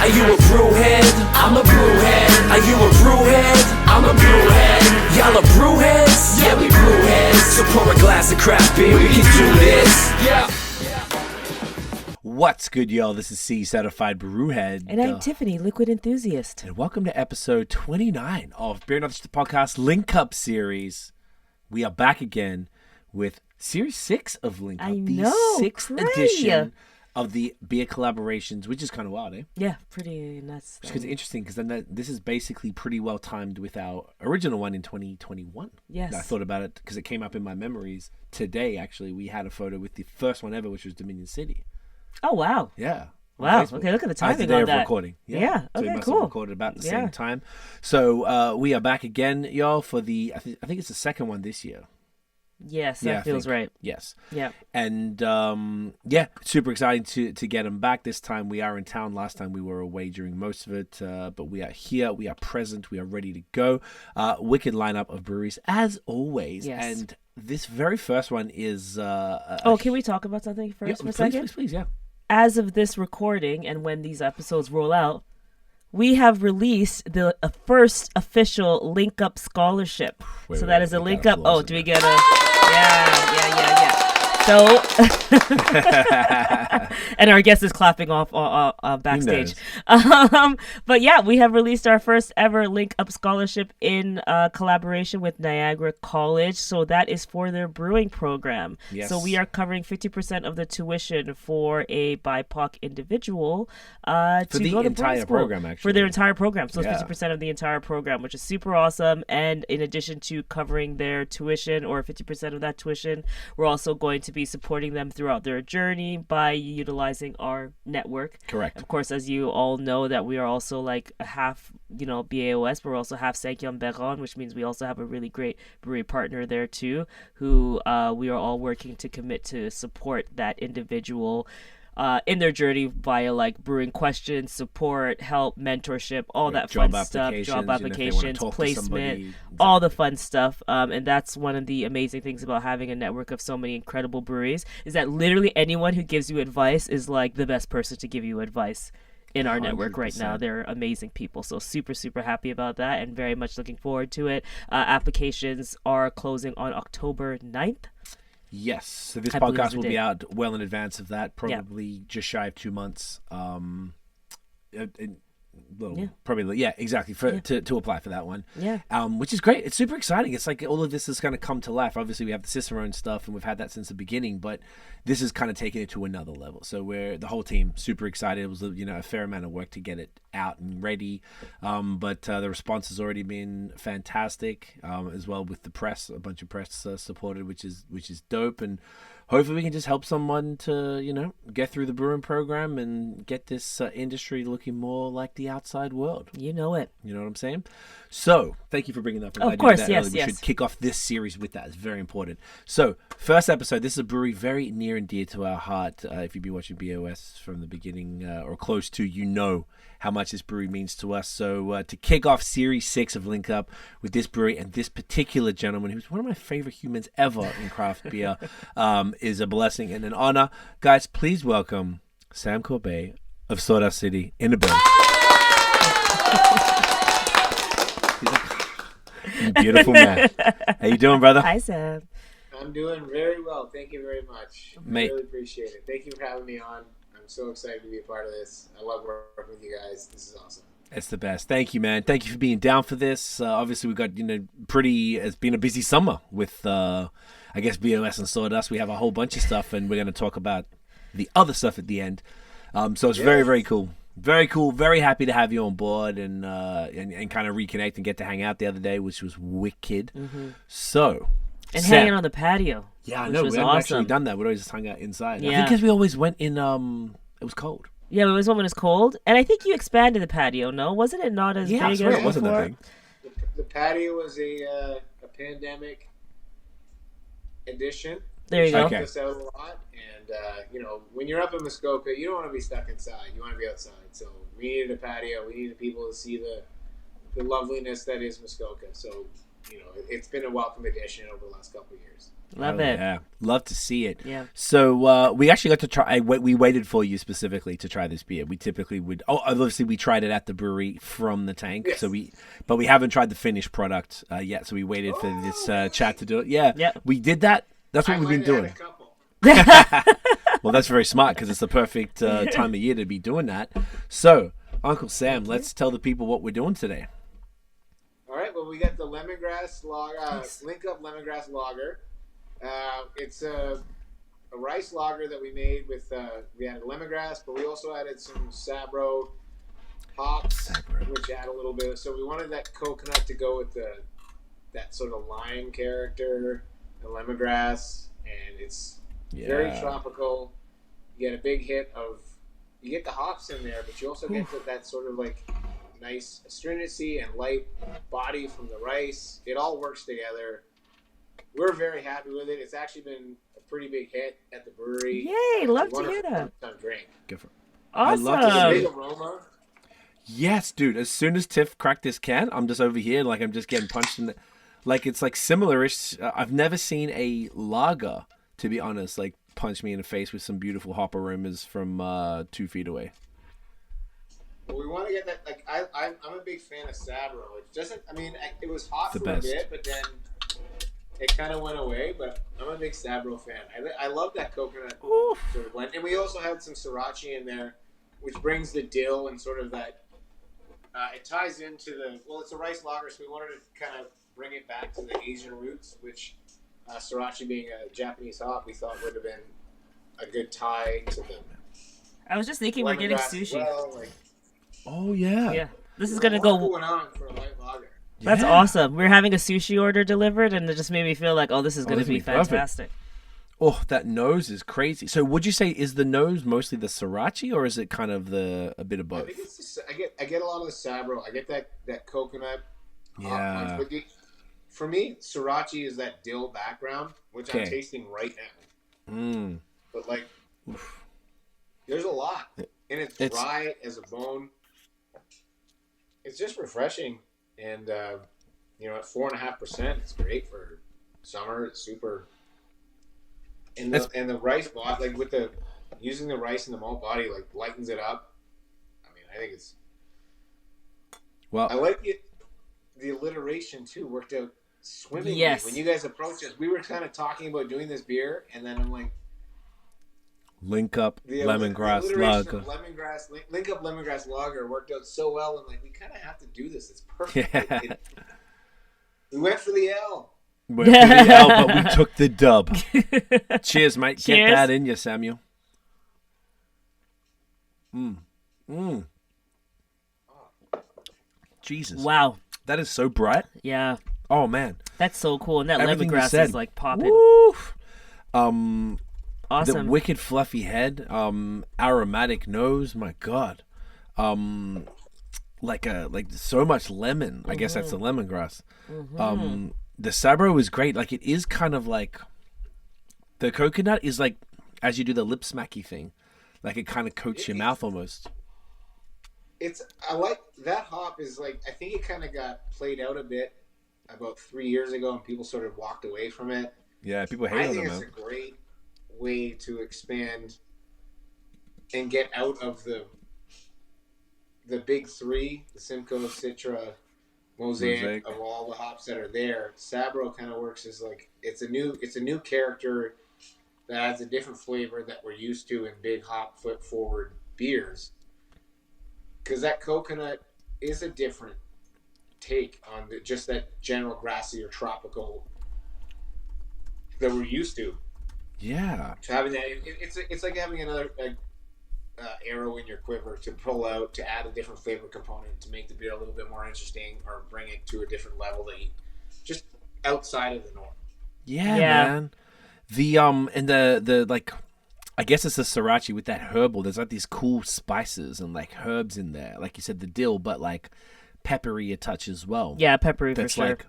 Are you a brewhead? I'm a brewhead. Are you a brewhead? I'm a brewhead. Y'all are brewheads? Yeah, we brewheads. So pour a glass of craft beer, we can do this. Yeah. What's good, y'all? This is Cee, certified brewhead. And I'm Tiffany, liquid enthusiast. And welcome to episode 29 of Beer Not Just the Podcast Link Up series. We are back again with series 6 of Link Up. The sixth edition of the beer collaborations, which is kind of wild, eh? Yeah, pretty nuts. Which is interesting because then this is basically pretty well timed with our original one in 2021. Yes. I thought about it because it came up in my memories today. Actually, we had a photo with the first one ever, which was Dominion City. Oh, wow. Yeah. Wow. Okay, look at the timing on that. Recording. Yeah. So we Okay, must cool. have recorded about the same time. So we are back again, y'all, for the I think it's the second one this year. Yes, that feels right. Yes. Yeah. And super exciting to get them back. This time we are in town. Last time we were away during most of it, but we are here. We are present. We are ready to go. Wicked lineup of breweries as always. Yes. And this very first one is. Can we talk about something first for a second? Please, yeah. As of this recording and when these episodes roll out, we have released the first official Link Up scholarship. So that is a Link Up. Oh, do we get a? Yeah. So, and our guest is clapping off backstage. But yeah, we have released our first ever Link Up scholarship in collaboration with Niagara College. So that is for their brewing program. Yes. So we are covering 50% of the tuition for a BIPOC individual to the go to entire school. program, actually. For their entire program. So it's Yeah. 50% of the entire program, which is super awesome. And in addition to covering their tuition or 50% of that tuition, we're also going to be supporting them throughout their journey by utilizing our network. Correct. Of course, as you all know, that we are also like a half, BAOS, but we're also half Saint-Jean, which means we also have a really great brewery partner there too, who we are all working to commit to support that individual in their journey via like brewing questions, support, help, mentorship, all that fun stuff, job applications, placement, all the fun stuff. And that's one of the amazing things about having a network of so many incredible breweries is that literally anyone who gives you advice is like the best person to give you advice in our network right now. They're amazing people. So super, super happy about that and very much looking forward to it. Applications are closing on October 9th. Yes. So this podcast will be out well in advance of that, probably just shy of 2 months. Probably, exactly, to apply for that one. Yeah. Which is great. It's super exciting. It's like all of this is going to come to life. Obviously, we have the Cicerone stuff, and we've had that since the beginning, but this is kind of taking it to another level. So we're the whole team super excited. It was a fair amount of work to get it out and ready, but the response has already been fantastic, as well with the press. A bunch of press supported, which is dope, and hopefully we can just help someone to get through the brewing program and get this industry looking more like the outside world. You know it. You know what I'm saying? So thank you for bringing that up. Of course, yes. We should kick off this series with that. It's very important. So first episode, this is a brewery very near and dear to our heart. If you've been watching BOS from the beginning or close to, how much this brewery means to us. So to kick off series 6 of Link Up with this brewery and this particular gentleman, who's one of my favorite humans ever in craft beer, is a blessing and an honor. Guys, please welcome Sam Corbeil of Sawdust City in the building. Beautiful man. How you doing, brother? Hi, Sam. I'm doing very well. Thank you very much. Mate. I really appreciate it. Thank you for having me on. I'm so excited to be a part of this. I love working with you guys. This is awesome. It's the best. Thank you, man. Thank you for being down for this. Obviously, we've got, it's been a busy summer with, BOS and Sawdust. We have a whole bunch of stuff, and we're going to talk about the other stuff at the end. So it's very, very cool. Very cool. Very happy to have you on board and kind of reconnect and get to hang out the other day, which was wicked. Mm-hmm. So, and Sam, hanging on the patio. Yeah, I know. We haven't actually done that. We always just hung out inside. Yeah. I think because we always went in. It was cold. Yeah, it was when it was cold, and I think you expanded the patio. No, wasn't it not as big as it wasn't that big. The patio was a pandemic edition. There you go. Helped us out a lot, and when you're up in Muskoka, you don't want to be stuck inside. You want to be outside. So we needed a patio. We needed people to see the loveliness that is Muskoka. So it's been a welcome addition over the last couple of years. Love Oh, it. Yeah, love to see it. Yeah. So we actually got to try. We waited for you specifically to try this beer. We typically would. Oh, obviously we tried it at the brewery from the tank. Yes. But we haven't tried the finished product yet. So we waited for this chat to do it. Yeah, Yeah. we did that. That's what I we've might been have doing. had a couple. Well, that's very smart because it's the perfect time of year to be doing that. So, Uncle Sam, let's tell the people what we're doing today. All right, well, we got the Lemongrass Lager, Link Up Lemongrass Lager. It's a rice lager that we made with, we added lemongrass, but we also added some Sabro hops, which add a little bit. So we wanted that coconut to go with that sort of lime character, the lemongrass, and it's very tropical. You get a big hit of, you get the hops in there, but you also get that sort of like nice astringency and light body from the rice. It all works together. We're very happy with it. It's actually been a pretty big hit at the brewery. Yay, love to hear that. Drink. Go for it. Awesome. I love to see Big it. aroma. Yes, dude. As soon as Tiff cracked this can, I'm just over here, like I'm just getting punched in the. Like it's like similar-ish. I've never seen a lager, to be honest, like punch me in the face with some beautiful hop aromas from 2 feet away. Well, we want to get that. Like I'm a big fan of Sabro. It doesn't. I mean, it was hot The for best. a bit, but then it kind of went away. But I'm a big Sabro fan. I love that coconut sort of blend, and we also had some Sorachi in there, which brings the dill and sort of that. It ties into it's a rice lager, so we wanted to kind of bring it back to the Asian roots, which Sorachi being a Japanese hop, we thought would have been a good tie to the. I was just thinking we're getting lemongrass as sushi. well, like, Oh yeah. Yeah. This is gonna what's go. going on for a light lager. That's Yeah. awesome. We're having a sushi order delivered, and it just made me feel like, oh, this is gonna this be would be perfect. fantastic. Oh, that nose is crazy. So, would you say is the nose mostly the Sorachi, or is it kind of a bit of I both? think it's just, I get a lot of the Sabro. I get that coconut. hop Yeah. punch. But for me, Sorachi is that dill background, which I'm Okay. tasting right now. Mm. But like, there's a lot, and it's dry as a bone. It's just refreshing, and at 4.5%, it's great for summer. It's super. And the rice body, like with using the rice and the malt body, like lightens it up. I mean, I think it's. Well, I like it. The alliteration too worked out swimmingly. Yes. When you guys approached us, we were kind of talking about doing this beer, and then I'm like, link up the lemongrass alliteration lager. of lemongrass, link up lemongrass lager worked out so well. I'm like, we kind of have to do this. It's perfect. Yeah. We went for the L. Went for the L, but we took the dub. Cheers, mate. Get Cheers. that in you, Samuel. Jesus. Wow. That is so bright. Yeah. Oh man. That's so cool. And that Everything you lemongrass said. is like popping. Woof. Awesome. The wicked fluffy head, aromatic nose. My God. Like so much lemon. I guess that's the lemongrass. The Sabro is great. Like it is kind of like the coconut is like as you do the lip smacky thing, like it kind of coats your mouth almost. I like that hop is like, I think it kind of got played out a bit about 3 years ago, and people sort of walked away from it. Yeah, people hate I on think it, it's man. a great way to expand and get out of the big three, the Simcoe, Citra, Mosaic, of all the hops that are there. Sabro kind of works as like it's a new character that adds a different flavor that we're used to in big hop foot forward beers. Because that coconut is a different take on just that general grassy or tropical that we're used to. Yeah. So having that, it's like having another arrow in your quiver to pull out, to add a different flavor component, to make the beer a little bit more interesting, or bring it to a different level that you just outside of the norm. Yeah, Yeah. man. The and the like, I guess it's the Sorachi with that herbal. There's like these cool spices and like herbs in there, like you said, the dill, but like peppery a touch as well. Yeah, peppery for That's sure. like,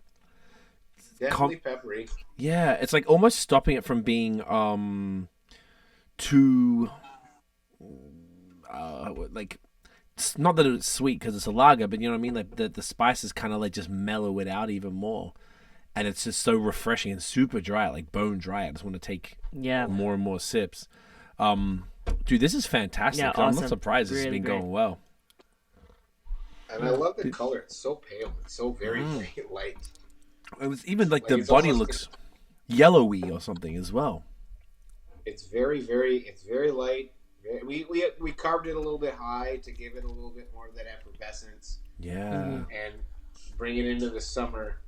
Definitely peppery. yeah, it's like almost stopping it from being too like, it's not that it's sweet because it's a lager, but you know what I mean. Like the spices kind of like just mellow it out even more, and it's just so refreshing and super dry, like bone dry. I just want to take more and more sips. Dude, this is fantastic. Yeah, I'm awesome. not surprised this has Really been great. going well. And I love the color. It's so pale. It's so very, very light. It was even like the it's body almost- looks yellowy or something as well. It's very, it's very light. We carved it a little bit high to give it a little bit more of that effervescence Yeah. and bring it into the summer.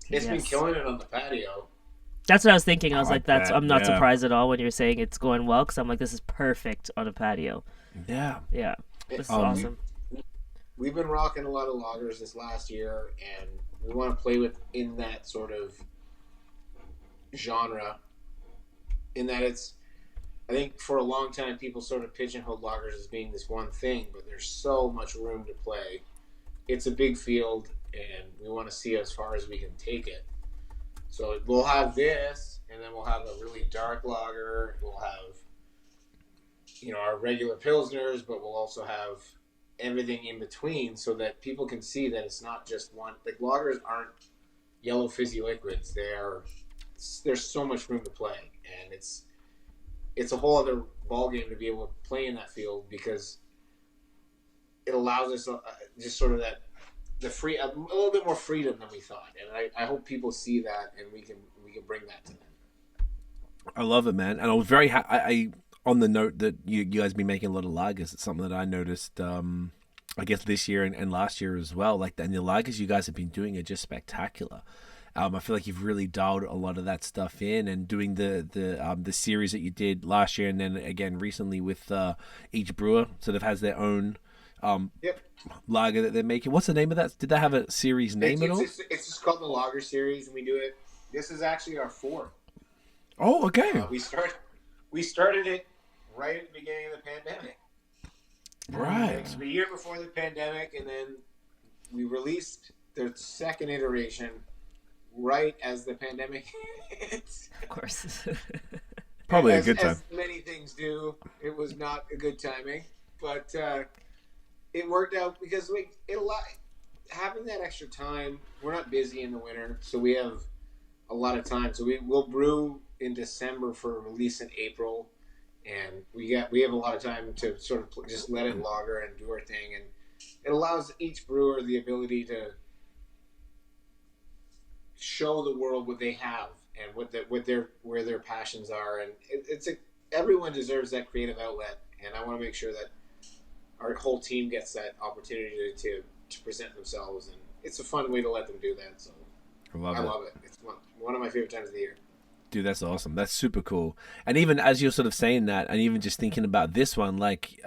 It's been Yes. killing it on the patio. That's what I was thinking. I was like, that, I'm not yeah. surprised at all when you're saying it's going well, because I'm like, this is perfect on a patio. Yeah. Yeah, this is Um, awesome. We've been rocking a lot of lagers this last year, and we want to play in that sort of genre. In that I think for a long time people sort of pigeonholed lagers as being this one thing, but there's so much room to play. It's a big field, and we want to see as far as we can take it. So we'll have this, and then we'll have a really dark lager. We'll have, our regular pilsners, but we'll also have everything in between, so that people can see that it's not just one. Like, lagers aren't yellow fizzy liquids. There's so much room to play, and it's a whole other ballgame to be able to play in that field, because it allows us just sort of a little bit more freedom than we thought, and I hope people see that, and we can bring that to them. I love it, man. And I was very I on the note that you guys been making a lot of lagers. It's something that I noticed, I guess this year and last year as well. Like, and the lagers you guys have been doing are just spectacular. I feel like you've really dialed a lot of that stuff in, and doing the series that you did last year, and then again recently with each brewer sort of has their own lager that they're making. What's the name of that? Did they have a series name at all? It's just called the Lager Series, and we do it. This is actually our fourth. Oh, okay. We started it right at the beginning of the pandemic. Right. Like the year before the pandemic, and then we released the second iteration right as the pandemic hit. Of course. Probably a good time. As many things do, it was not a good timing, but it worked out because having that extra time. We're not busy in the winter, so we have a lot of time. So we'll brew in December for release in April, and we have a lot of time to sort of just let it lager and do our thing, and it allows each brewer the ability to show the world what they have and where their passions are, and everyone deserves that creative outlet, and I want to make sure that our whole team gets that opportunity to present themselves, and it's a fun way to let them do that. So I love it. It's one of my favorite times of the year. Dude, that's awesome. That's super cool. And even as you're sort of saying that, and even just thinking about this one, like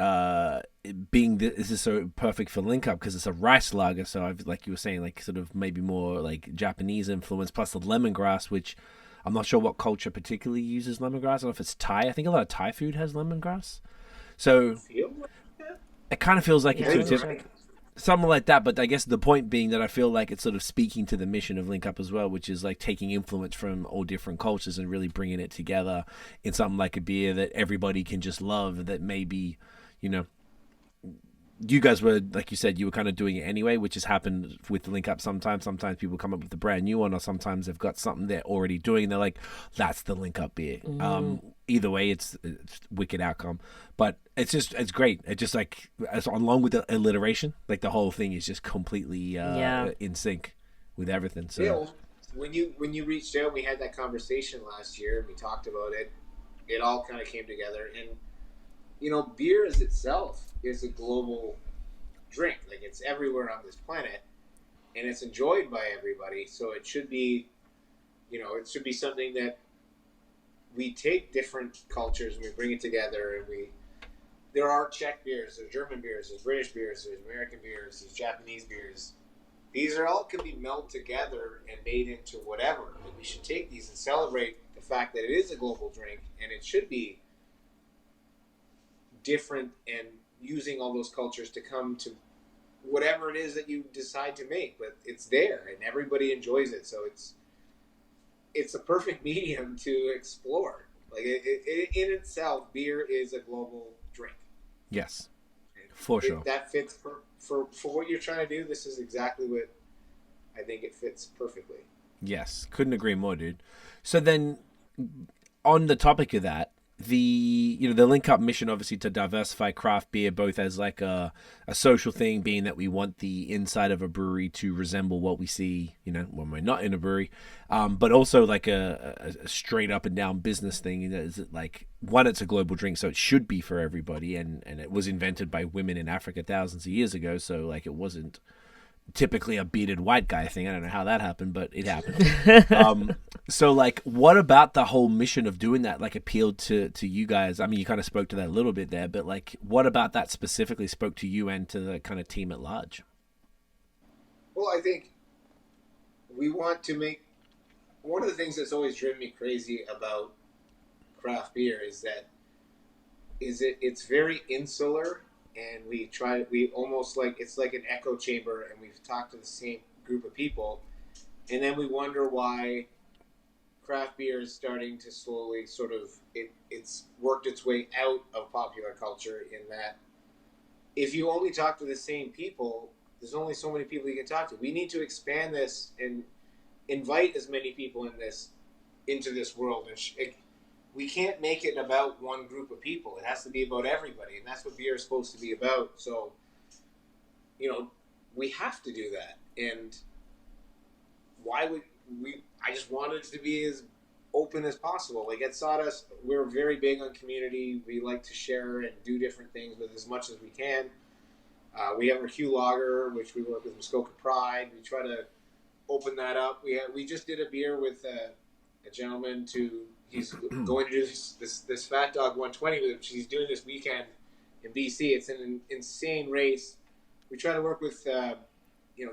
this is so perfect for link up because it's a rice lager. So like you were saying, like sort of maybe more like Japanese influence, plus the lemongrass, which I'm not sure what culture particularly uses lemongrass. I don't know if it's Thai. I think a lot of Thai food has lemongrass. So it kind of feels like it's something like that. But I guess the point being that I feel like it's sort of speaking to the mission of Link Up as well, which is like taking influence from all different cultures and really bringing it together in something like a beer that everybody can just love, that maybe, you guys were, like you said, you were kind of doing it anyway, which has happened with Link Up sometimes. Sometimes people come up with a brand new one, or sometimes they've got something they're already doing, and they're like, that's the Link Up beer. Either way, it's wicked outcome. But it's great. It's just like, along with the alliteration, like the whole thing is just completely in sync with everything. So yeah, when you reached out, we had that conversation last year, and we talked about it. It all kind of came together, and beer as itself is a global drink. Like, it's everywhere on this planet, and it's enjoyed by everybody. So it should be, something that we take different cultures and we bring it together. And there are Czech beers, there's German beers, there's British beers, there's American beers, there's Japanese beers. These all can be melded together and made into whatever. And we should take these and celebrate the fact that it is a global drink, and it should be different, and using all those cultures to come to whatever it is that you decide to make. But it's there, and everybody enjoys it. So it's a perfect medium to explore. Like, in itself, beer is a global drink. yes, for sure. That fits for what you're trying to do. This is exactly what I think it fits perfectly. Yes, couldn't agree more, dude. So then, on the topic of that, the link up mission obviously to diversify craft beer both as like a social thing, being that we want the inside of a brewery to resemble what we see, when we're not in a brewery, but also like a straight up and down business thing. Is it like, one, it's a global drink, so it should be for everybody, and it was invented by women in Africa thousands of years ago, so like it wasn't typically a bearded white guy thing. I don't know how that happened, but it happened. So like, what about the whole mission of doing that like appealed to you guys? I mean, you kind of spoke to that a little bit there, but like, what about that specifically spoke to you and to the kind of team at large? Well, I think we want to make, one of the things that's always driven me crazy about craft beer is that it's very insular, and we almost like, it's like an echo chamber, and we've talked to the same group of people, and then we wonder why craft beer is starting to slowly sort of, it's worked its way out of popular culture, in that if you only talk to the same people, there's only so many people you can talk to. We need to expand this and invite as many people into this world, and we can't make it about one group of people. It has to be about everybody, and that's what beer is supposed to be about. So, we have to do that. And why would we? I just wanted it to be as open as possible. Like at Sawdust, we're very big on community. We like to share and do different things with as much as we can. We have our Q Lager, which we work with Muskoka Pride. We try to open that up. We just did a beer with a gentleman he's going to do this Fat Dog 120, which he's doing this weekend in BC. It's an insane race. We try to work with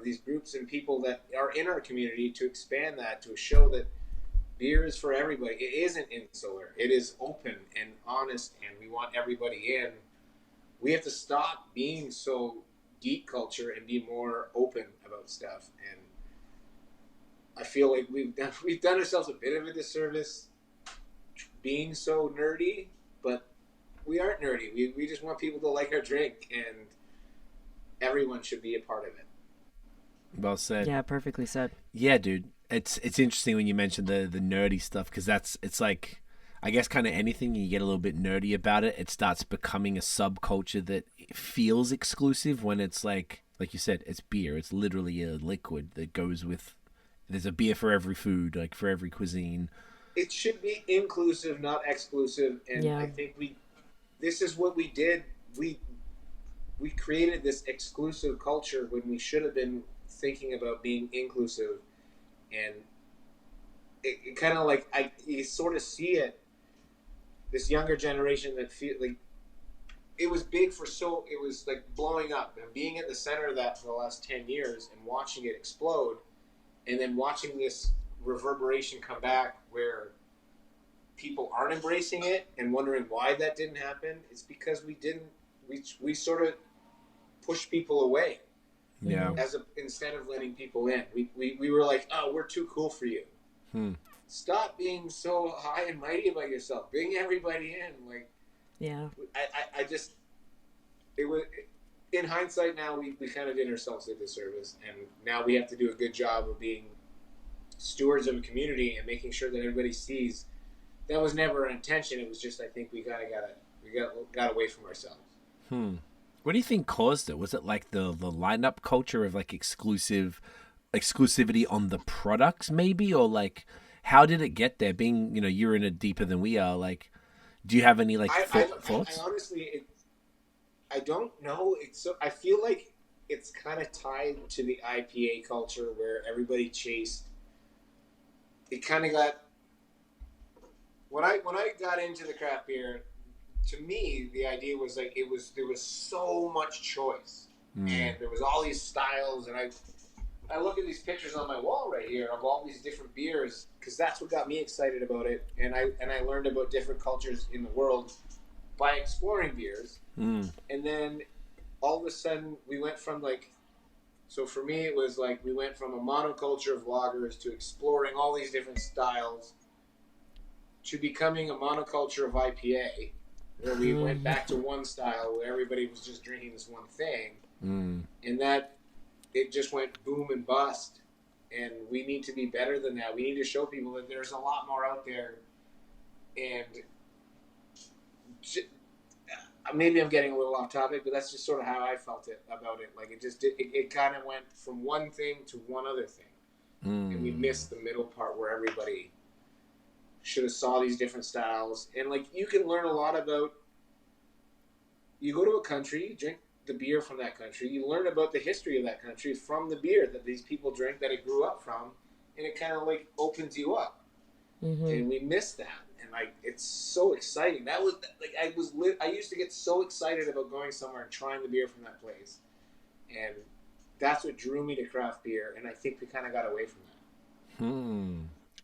these groups and people that are in our community to expand that, to show that beer is for everybody. It isn't insular. It is open and honest, and we want everybody in. We have to stop being so geek culture and be more open about stuff. And I feel like we've done ourselves a bit of a disservice being so nerdy, but we aren't nerdy. We just want people to like our drink, and everyone should be a part of it. Well said. Yeah, perfectly said. Yeah, dude. It's interesting when you mentioned the nerdy stuff, because it's like, I guess kind of anything you get a little bit nerdy about it starts becoming a subculture that feels exclusive, when it's like you said, it's beer. It's literally a liquid that goes with, there's a beer for every food, like for every cuisine. It should be inclusive, not exclusive. And yeah. I think this is what we did. We created this exclusive culture when we should have been thinking about being inclusive. And it kind of like, you sort of see it, this younger generation that feel like it was big it was like blowing up, and being at the center of that for the last 10 years and watching it explode, and then watching this reverberation come back where people aren't embracing it and wondering why that didn't happen. It's because we sort of pushed people away. Yeah. Instead of letting people in, we were like, oh, we're too cool for you. Stop being so high and mighty about yourself. Bring everybody in. Like, yeah. I just, it was, in hindsight now, we kind of did ourselves a disservice, and now we have to do a good job of being stewards of a community and making sure that everybody sees that was never our intention. It was just, I think we got away from ourselves. What do you think caused it? Was it like the lineup culture of like exclusivity on the products maybe? Or like, how did it get there? Being, you're in it deeper than we are. Like, do you have any like thoughts? I honestly, I don't know. I feel like it's kind of tied to the IPA culture where everybody chased. It kind of got, when I got into the craft beer, to me, the idea was like, there was so much choice, and there was all these styles, and I look at these pictures on my wall right here of all these different beers, because that's what got me excited about it, and I learned about different cultures in the world by exploring beers, and then all of a sudden we went from like, so for me it was like we went from a monoculture of lagers to exploring all these different styles to becoming a monoculture of IPA, where we went back to one style where everybody was just drinking this one thing, and that it just went boom and bust. and we need to be better than that. We need to show people that there's a lot more out there, and maybe I'm getting a little off topic, but that's just sort of how I felt about it. Like it kind of went from one thing to one other thing, and we missed the middle part where everybody should have saw these different styles. And like you can learn a lot about. You go to a country, you drink the beer from that country, you learn about the history of that country from the beer that these people drink that it grew up from, and it kind of like opens you up. And we missed that. And like it's so exciting. That was like I used to get so excited about going somewhere and trying the beer from that place, and that's what drew me to craft beer. And I think we kind of got away from that.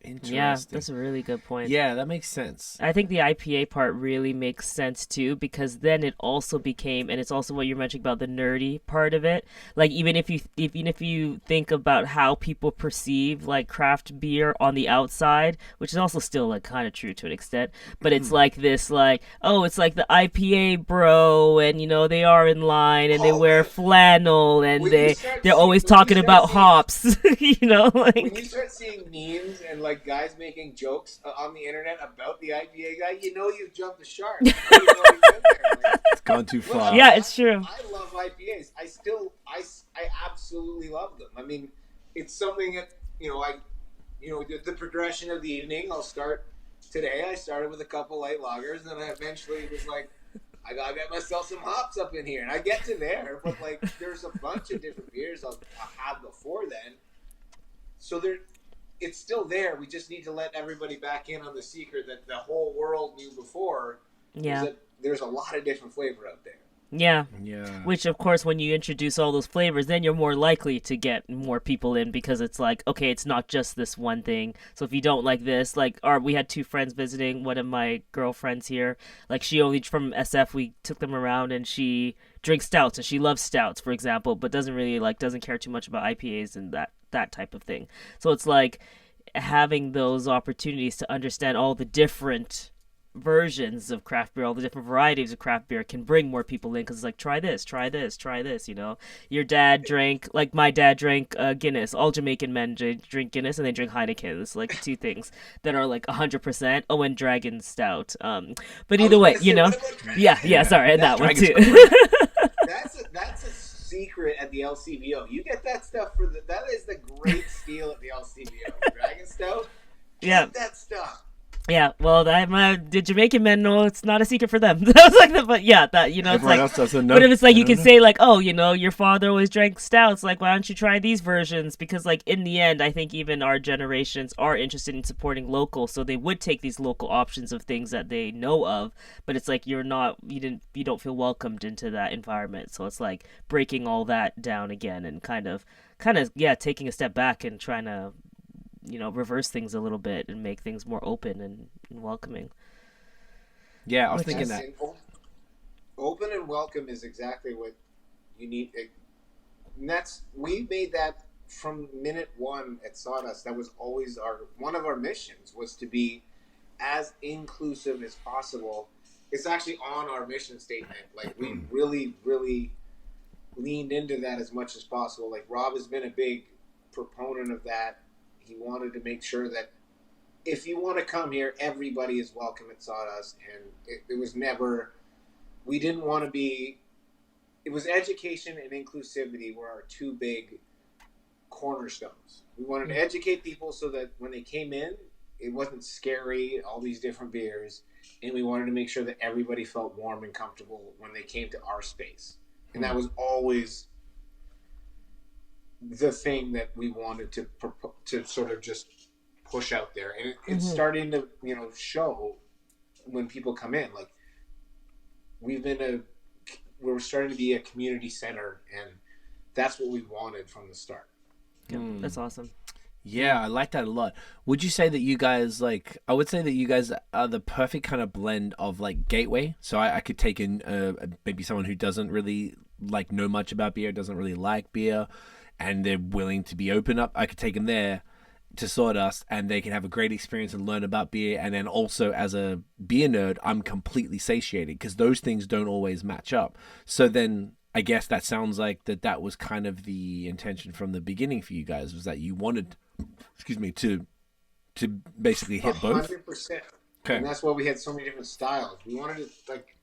Interesting. Yeah, that's a really good point. Yeah, that makes sense. I think the IPA part really makes sense too, because then it also became, and it's also what you're mentioning about the nerdy part of it. Like even if you think about how people perceive like craft beer on the outside, which is also still like kind of true to an extent, but it's like this like, oh, it's like the IPA bro, and you know they are in line and they wear flannel and they're always talking about hops, you know, like when you start seeing memes and like guys making jokes on the internet about the IPA guy, you know you've jumped the shark. You know you've been there. Like, it's gone too far. Yeah, it's true. I love IPAs. I absolutely love them. I mean, it's something that the progression of the evening. I'll start today. I started with a couple light lagers, and I eventually was like, I gotta get myself some hops up in here, and I get to there. But like, there's a bunch of different beers I'll have before then. So it's still there. We just need to let everybody back in on the secret that the whole world knew before. Yeah. There's a lot of different flavor out there. Yeah. Yeah. Which, of course, when you introduce all those flavors, then you're more likely to get more people in because it's like, okay, it's not just this one thing. So if you don't like this, like, we had two friends visiting, one of my girlfriends here, like, she only, from SF, we took them around and she drinks stouts and she loves stouts, for example, but doesn't care too much about IPAs and that type of thing. So it's like having those opportunities to understand all the different versions of craft beer, all the different varieties of craft beer can bring more people in, because it's like, try this, you know. Your dad drank, like my dad drank Guinness. All Jamaican men drink Guinness and they drink Heineken. It's like two things that are like 100%. Oh, and Dragon Stout. But either way, you know. Yeah, sorry, and that one too. That's a secret at the LCBO. You get that stuff that is the great steal at the LCBO. Dragon Stout. Get that stuff. Yeah, well, the Jamaican men know it's not a secret for them. That was like but yeah, that, you know, it's everyone like, else doesn't know. But if it's like, you can say like, oh, you know, your father always drank stouts, like, why don't you try these versions? Because like, in the end, I think even our generations are interested in supporting local, so they would take these local options of things that they know of, but it's like, you don't feel welcomed into that environment. So it's like breaking all that down again and kind of, taking a step back and trying to, you know, reverse things a little bit and make things more open and welcoming. Yeah, I was thinking that. Open and welcome is exactly what you need. And we made that from minute one at Sawdust. That was always one of our missions, was to be as inclusive as possible. It's actually on our mission statement. Like, we really, really leaned into that as much as possible. Like, Rob has been a big proponent of that. He wanted to make sure that if you want to come here, everybody is welcome at Sawdust. And it was never, we didn't want to be, it was education and inclusivity were our two big cornerstones. We wanted to educate people so that when they came in, it wasn't scary, all these different beers. And we wanted to make sure that everybody felt warm and comfortable when they came to our space. And that was always the thing that we wanted to sort of just push out there, and it's starting to, you know, show when people come in. Like, we're starting to be a community center, and that's what we wanted from the start. Yeah, that's awesome. Yeah, I like that a lot. Would you say that you guys, like, I would say that you guys are the perfect kind of blend of like gateway. So I could take in maybe someone who doesn't really like know much about beer, doesn't really like beer, and they're willing to be open up. I could take them there to Sawdust, and they can have a great experience and learn about beer. And then also, as a beer nerd, I'm completely satiated, because those things don't always match up. So then I guess that sounds like that was kind of the intention from the beginning for you guys, was that you wanted, excuse me, to basically hit both. 100%. Okay. And that's why we had so many different styles. We wanted to, like,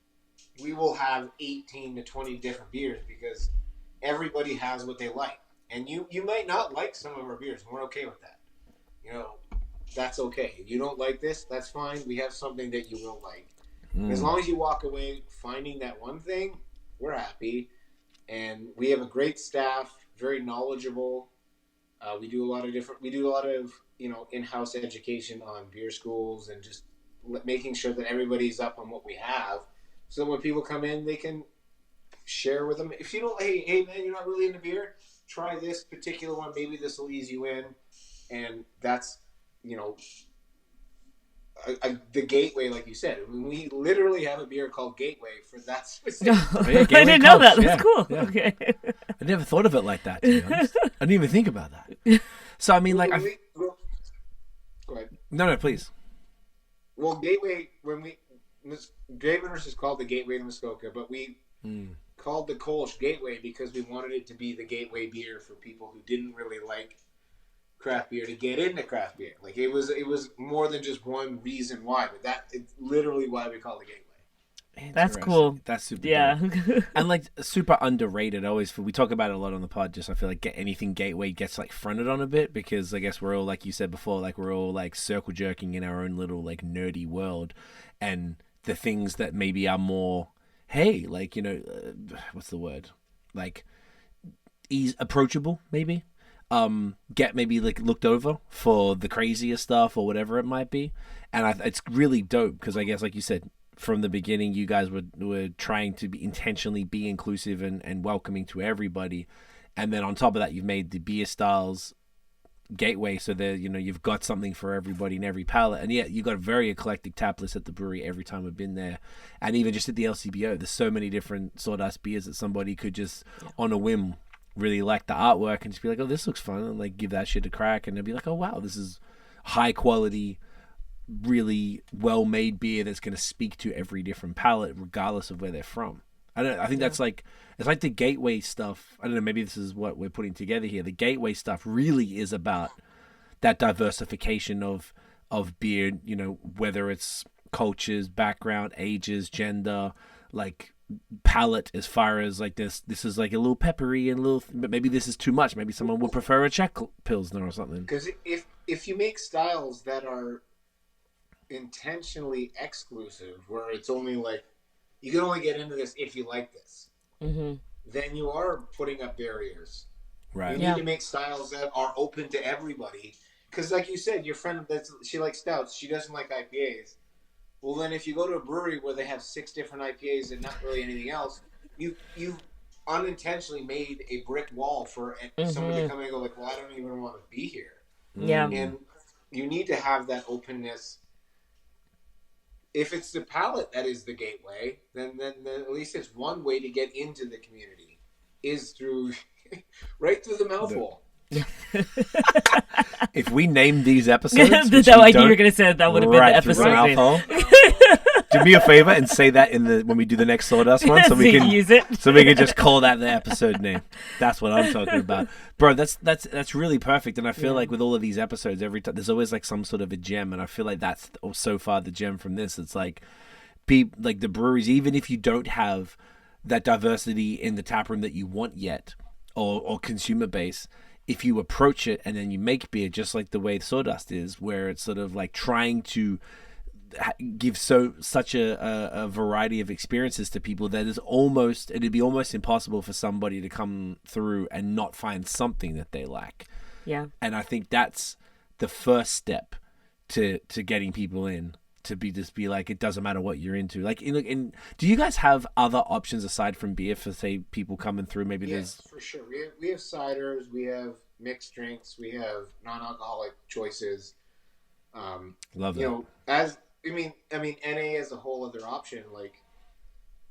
we will have 18 to 20 different beers because everybody has what they like. And you might not like some of our beers, and we're okay with that. You know, that's okay. If you don't like this, that's fine. We have something that you will like. As long as you walk away finding that one thing, we're happy. And we have a great staff, very knowledgeable. We do a lot of in-house education on beer schools and just making sure that everybody's up on what we have, so that when people come in, they can share with them. If you don't, hey man, you're not really into beer, try this particular one. Maybe this will ease you in, and that's the gateway, like you said. I mean, we literally have a beer called Gateway for that specific. I didn't know that. That's cool. Yeah. Okay. I never thought of it like that, to be honest. I didn't even think about that. So I mean, like, Go ahead. No, please. Well, Gateway, Gravenhurst is called the Gateway to Muskoka, but we called the Kolsch Gateway because we wanted it to be the gateway beer for people who didn't really like craft beer to get into craft beer. Like, it was more than just one reason why, but it's literally why we call it Gateway. That's cool. That's super dope. And like super underrated. We talk about it a lot on the pod. Just I feel like anything Gateway gets like fronted on a bit, because I guess we're all, like you said before, like we're all like circle jerking in our own little like nerdy world, and the things that maybe are more, hey, like, what's the word, like approachable maybe, get maybe like looked over for the crazier stuff or whatever it might be. And it's really dope because I guess, like you said, from the beginning, you guys were trying to intentionally be inclusive and welcoming to everybody. And then on top of that, you've made the beer styles gateway, so that you've got something for everybody in every palate. And yeah, you've got a very eclectic tap list at the brewery every time we've been there. And even just at the LCBO, there's so many different sawdust beers that somebody could just on a whim really like the artwork and just be like, oh, this looks fun, and like give that shit a crack, and they'll be like, oh wow, this is high quality, really well-made beer that's going to speak to every different palate regardless of where they're from. I think that's like, it's like the gateway stuff. I don't know, maybe this is what we're putting together here. The gateway stuff really is about that diversification of beer, whether it's cultures, background, ages, gender, like palate, as far as like this is like a little peppery and but maybe this is too much. Maybe someone would prefer a Czech Pilsner or something. Because if you make styles that are intentionally exclusive, where it's only like, you can only get into this if you like this, then you are putting up barriers. Right. You need to make styles that are open to everybody. Because like you said, your friend, she likes stouts, she doesn't like IPAs. Well, then if you go to a brewery where they have 6 different IPAs and not really anything else, you unintentionally made a brick wall for someone to come in and go like, well, I don't even want to be here. Yeah. And you need to have that openness. If it's the palate that is the gateway, then at least it's one way to get into the community, is through right through the mouth hole. If we named these episodes, I knew you were going to say that would have been the episode name. Do me a favor and say that when we do the next Sawdust one, so we can use it. So we can just call that the episode name. That's what I'm talking about, bro. That's really perfect. And I feel like with all of these episodes, every time there's always like some sort of a gem, and I feel like that's so far the gem from this. It's like, like the breweries, even if you don't have that diversity in the taproom that you want yet, or consumer base, if you approach it and then you make beer just like the way Sawdust is, where it's sort of like trying to give such a variety of experiences to people that it'd be almost impossible for somebody to come through and not find something that they lack. Yeah. And I think that's the first step to getting people in, to be like, it doesn't matter what you're into. Like, do you guys have other options aside from beer for, say, people coming through? Maybe yes, for sure. We have ciders, we have mixed drinks, we have non-alcoholic choices. Love that. NA as a whole other option. Like,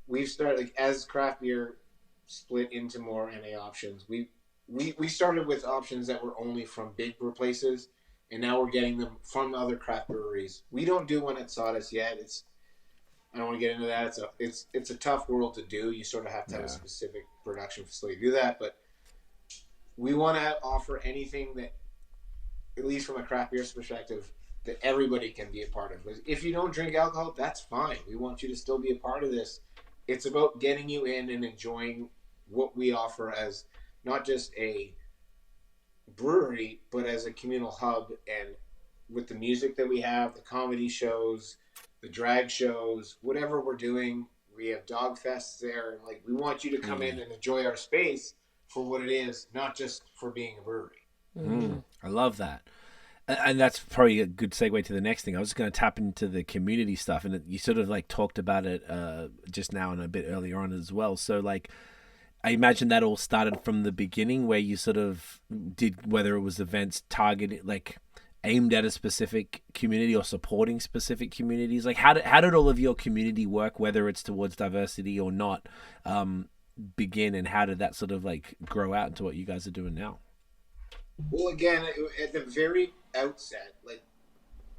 we've started, like, as craft beer split into more NA options. We started with options that were only from big brew places, and now we're getting them from other craft breweries. We don't do one at Sawdust yet. I don't want to get into that. It's a tough world to do. You sort of have to have a specific production facility to do that, but we want to offer anything that, at least from a craft beer perspective, that everybody can be a part of. If you don't drink alcohol, that's fine. We want you to still be a part of this. It's about getting you in and enjoying what we offer as not just a brewery, but as a communal hub. And with the music that we have, the comedy shows, the drag shows, whatever we're doing, we have dog fests there. And like, we want you to come in and enjoy our space for what it is, not just for being a brewery. I love that. And that's probably a good segue to the next thing. I was just going to tap into the community stuff, and you sort of like talked about it just now and a bit earlier on as well. So like, I imagine that all started from the beginning, where you sort of did, whether it was events targeted, like aimed at a specific community or supporting specific communities. Like how did all of your community work, whether it's towards diversity or not, begin, and how did that sort of like grow out into what you guys are doing now? Well, again, at the very outset, like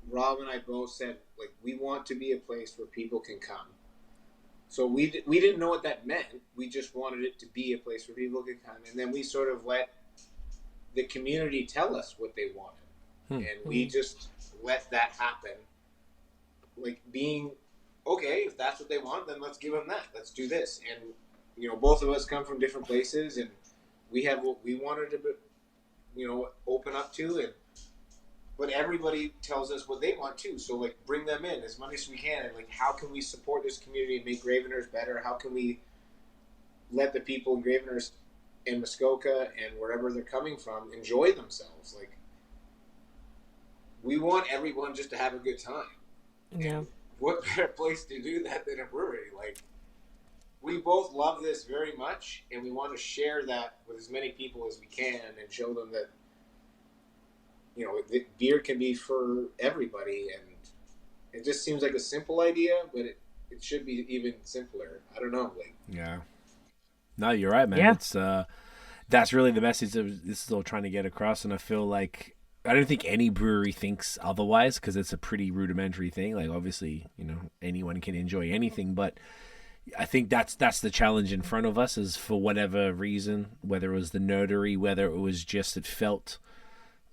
Rob and I both said, like, we want to be a place where people can come. So we didn't know what that meant. We just wanted it to be a place where people could come, and then we sort of let the community tell us what they wanted, and we just let that happen. Like, being okay, if that's what they want, then let's give them that. Let's do this. And you know, both of us come from different places, and we have what we wanted to, you know, open up to, but everybody tells us what they want too. So like, bring them in as much as we can, and like, how can we support this community and make Graveners better? How can we let the people in Graveners in Muskoka and wherever they're coming from enjoy themselves? Like, we want everyone just to have a good time. Yeah. And what better place to do that than a brewery? Like, we both love this very much, and we want to share that with as many people as we can and show them that, you know, beer can be for everybody. And it just seems like a simple idea, but it should be even simpler. I don't know. Like, yeah. No, you're right, man. Yeah. It's that's really the message that this is all trying to get across, and I feel like I don't think any brewery thinks otherwise, because it's a pretty rudimentary thing. Like, obviously, you know, anyone can enjoy anything, but I think that's the challenge in front of us, is for whatever reason, whether it was the nerdery, whether it was just it felt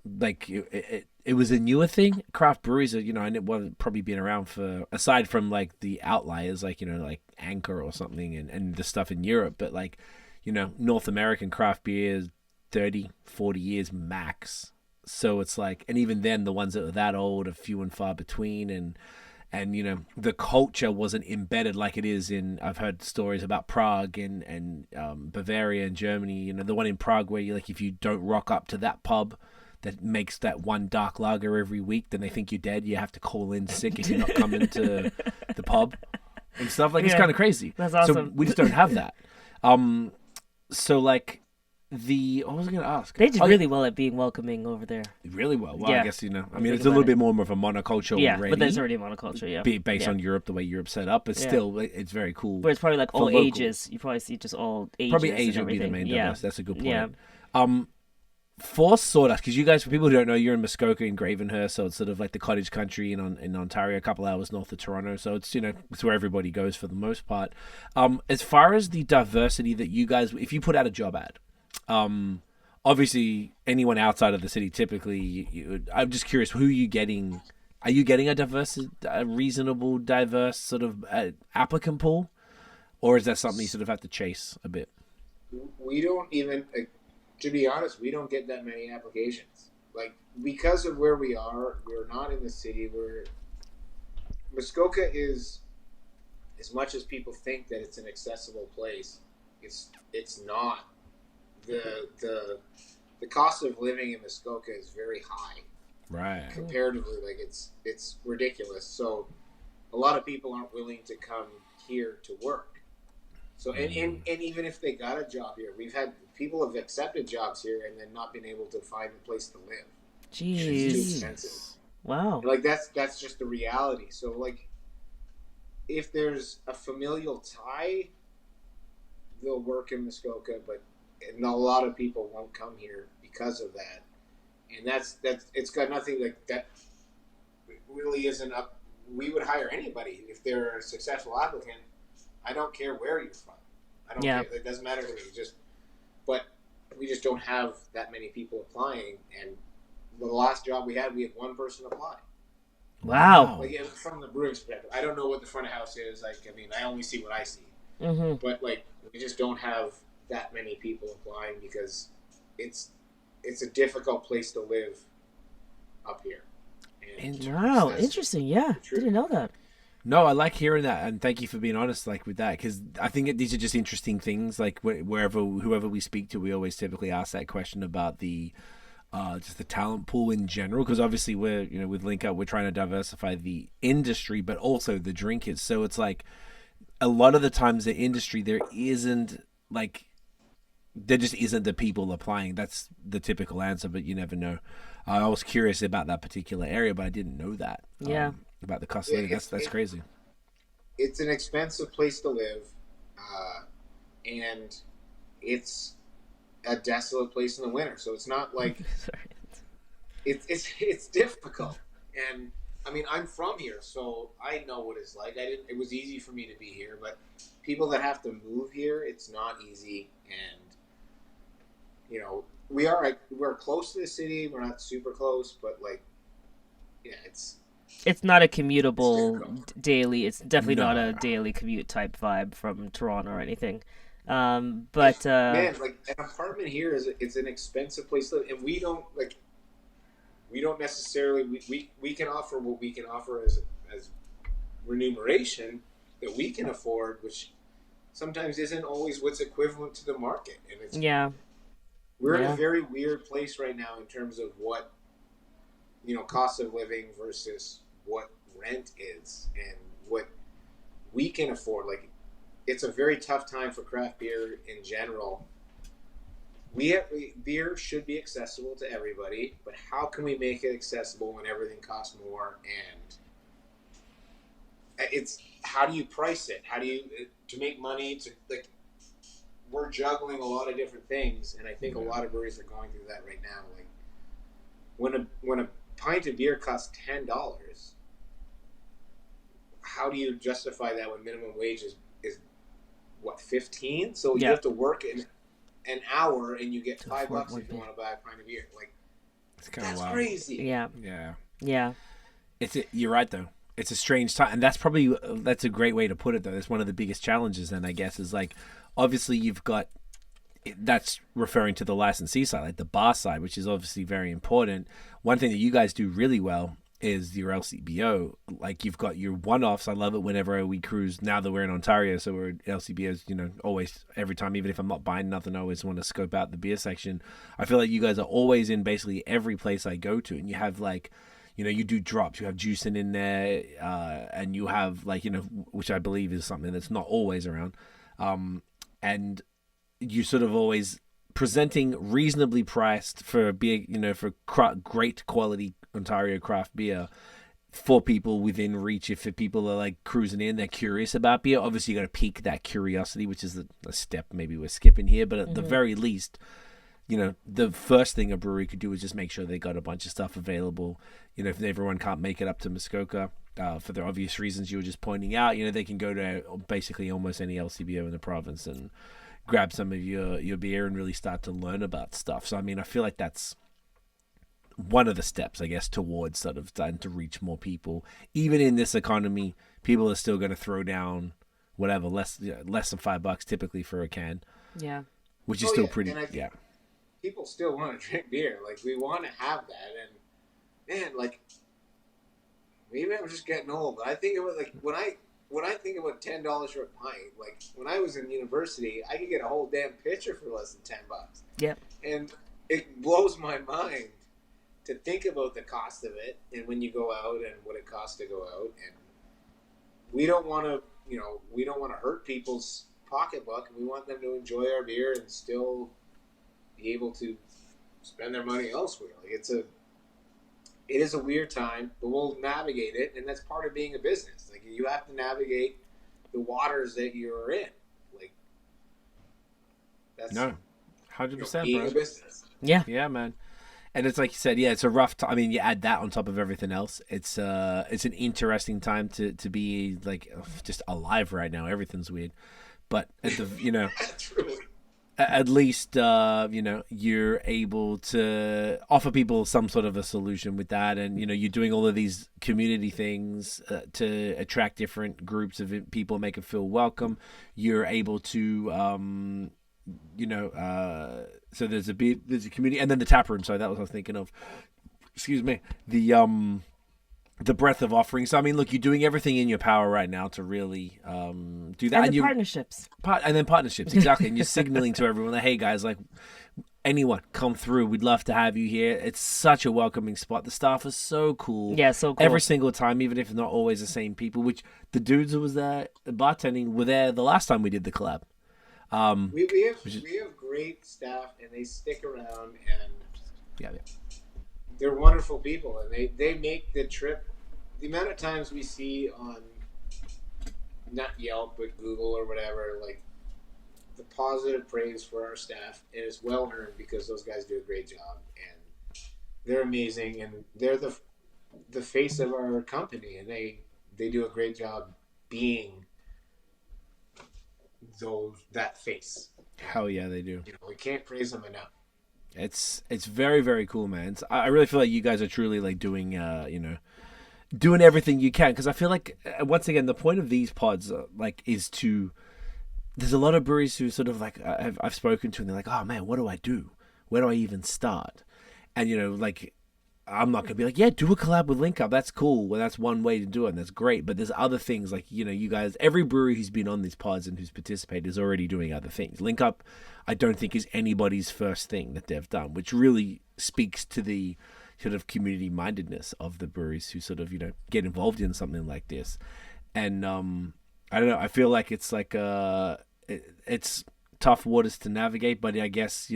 like it was a newer thing. Craft breweries are, you know, and it wasn't probably been around for, aside from like the outliers, like, you know, like Anchor or something, and the stuff in Europe, but like, you know, North American craft beer is 30, 40 years max. So it's like, and even then the ones that are that old are few and far between, and you know, the culture wasn't embedded like it is in, I've heard stories about Prague and Bavaria and Germany, you know, the one in Prague where you, like, if you don't rock up to that pub that makes that one dark lager every week, then they think you're dead. You have to call in sick if you're not coming to the pub and stuff. Like, it's kind of crazy. That's awesome. So we just don't have that. So like, what was I going to ask? They did really well at being welcoming over there. Really well. Well, Yeah. I guess, you know, I mean, it's a little bit more of a monoculture Yeah, already. but there's already a monoculture, yeah. Based on Europe, the way Europe's set up, but still, it's very cool. But it's probably like all local. ages. You probably see just all ages. Probably and age would be the everything. main Yeah. diverse. That's a good point. Yeah. For Sawdust, because you guys, for people who don't know, you're in Muskoka in Gravenhurst, so it's sort of like the cottage country in Ontario, a couple hours north of Toronto. So it's, you know, it's where everybody goes for the most part. As far as the diversity that you guys, if you put out a job ad, obviously anyone outside of the city, typically, I'm just curious, who are you getting? Are you getting a reasonable, diverse sort of applicant pool, or is that something you sort of have to chase a bit? we don't even, to be honest, we don't get that many applications. Like, because of where we are, we're not in the city. Muskoka is, as much as people think that it's an accessible place, it's not. The cost of living in Muskoka is very high. Right. Comparatively, like, it's ridiculous. So a lot of people aren't willing to come here to work. So and even if they got a job here, we've had people have accepted jobs here and then not been able to find a place to live. Jeez. It's too expensive. Wow. Like, that's just the reality. So like, if there's a familial tie, they'll work in Muskoka, but a lot of people won't come here because of that. And that's it's got nothing, like, that really isn't up. We would hire anybody if they're a successful applicant. I don't care where you're from. I don't Yeah. care. It doesn't matter to me. But we just don't have that many people applying. And the last job we had one person apply. Wow. Like from the brewing perspective, I don't know what the front of house is. Like, I mean, I only see what I see. Mm-hmm. But like, we just don't have that many people applying because it's a difficult place to live up here. And Wow, that's interesting. Yeah, the truth. didn't know that. No, I like hearing that, and thank you for being honest, like with that, because I think these are just interesting things. Like whoever we speak to, we always typically ask that question about the just the talent pool in general, because obviously we're with Link Up, we're trying to diversify the industry, but also the drinkers. So it's like a lot of the times the industry there just isn't the people applying. That's the typical answer, but you never know. I was curious about that particular area, but I didn't know that. Yeah. About the cost of living. That's crazy. It's an expensive place to live, and it's a desolate place in the winter. So it's not like Sorry. it's difficult. And I mean, I'm from here, so I know what it's like. It was easy for me to be here, but people that have to move here, it's not easy. And we're close to the city. We're not super close, but like, yeah, It's not a commutable daily. It's definitely No. not a daily commute type vibe from Toronto or anything. But man, like an apartment here it's an expensive place to live, and we don't necessarily we can offer what we can offer as remuneration that we can afford, which sometimes isn't always what's equivalent to the market, and it's we're in a very weird place right now in terms of what cost of living versus what rent is and what we can afford. Like, it's a very tough time for craft beer in general. Beer should be accessible to everybody, but how can we make it accessible when everything costs more? And it's how do you price it? How do you to make money? To like, we're juggling a lot of different things, and I think a lot of breweries are going through that right now. Like, when a pint of beer costs $10, how do you justify that when minimum wage is what, 15? So you have to work an hour and you get $5 if you want to buy a pint of beer. Like, that's wild. Crazy. Yeah. You're right though. It's a strange time, and that's a great way to put it though. That's one of the biggest challenges then, I guess, is like, obviously you've got, that's referring to the licensee side, like the bar side, which is obviously very important. One thing that you guys do really well is your LCBO. Like, you've got your one-offs. I love it whenever we cruise, now that we're in Ontario, so we're LCBOs, always, every time, even if I'm not buying nothing, I always want to scope out the beer section. I feel like you guys are always in basically every place I go to, and you have like, you do drops, you have juicing in there, and you have like, which I believe is something that's not always around. And you sort of always presenting reasonably priced for beer, for great quality Ontario craft beer for people within reach. If people are like cruising in, they're curious about beer. Obviously, you got to pique that curiosity, which is a step maybe we're skipping here. But at the very least, the first thing a brewery could do is just make sure they got a bunch of stuff available. If everyone can't make it up to Muskoka, for the obvious reasons you were just pointing out, they can go to basically almost any LCBO in the province and grab some of your beer and really start to learn about stuff. So, I mean, I feel like that's one of the steps, I guess, towards sort of starting to reach more people. Even in this economy, people are still going to throw down whatever, less than $5 typically for a can. Yeah. Which is still pretty, People still want to drink beer. Like, we want to have that. And, man, like, maybe I'm just getting old, but I think about, like, when I think about $10 for a pint, like, when I was in university, I could get a whole damn pitcher for less than $10. Yep. And it blows my mind to think about the cost of it, and when you go out and what it costs to go out, and we don't want to hurt people's pocketbook. We want them to enjoy our beer and still be able to spend their money elsewhere. Like, it is a weird time, but we'll navigate it, and that's part of being a business. Like, you have to navigate the waters that you're in. Like, that's 100%, being bro. a business. Yeah, man. And it's like you said, it's a rough time. I mean, you add that on top of everything else. It's an interesting time to be like just alive right now. Everything's weird. but at the Truly. at least you're able to offer people some sort of a solution with that, and you're doing all of these community things to attract different groups of people, make them feel welcome. You're able to so there's a community, and then the tap room. So that was what I was thinking of. Excuse me. The breadth of offerings. So, I mean, look, you're doing everything in your power right now to really do that. And the partnerships. And then partnerships, exactly. And you're signaling to everyone that, hey, guys, like, anyone, come through. We'd love to have you here. It's such a welcoming spot. The staff is so cool. Yeah, so cool. Every single time, even if it's not always the same people, which the dudes who was there bartending were there the last time we did the collab. We have great staff, and they stick around, and yeah. they're wonderful people, and they make the trip. The amount of times we see on, not Yelp, but Google or whatever, like, the positive praise for our staff, and it's well earned because those guys do a great job, and they're amazing, and they're the face of our company, and they do a great job being that face. Hell yeah, they do. We can't praise them enough. It's very, very cool, man. I really feel like you guys are truly like doing doing everything you can, because I feel like once again the point of these pods is to. There's a lot of breweries who sort of like I've spoken to, and they're like, oh man, what do I do? Where do I even start? And I'm not gonna be like, yeah, do a collab with Link Up. That's cool. Well, that's one way to do it, and that's great. But there's other things like you guys. Every brewery who's been on these pods and who's participated is already doing other things. Link Up, I don't think is anybody's first thing that they've done, which really speaks to the sort of community mindedness of the breweries who sort of get involved in something like this. And I don't know. I feel like it's like it's tough waters to navigate, but I guess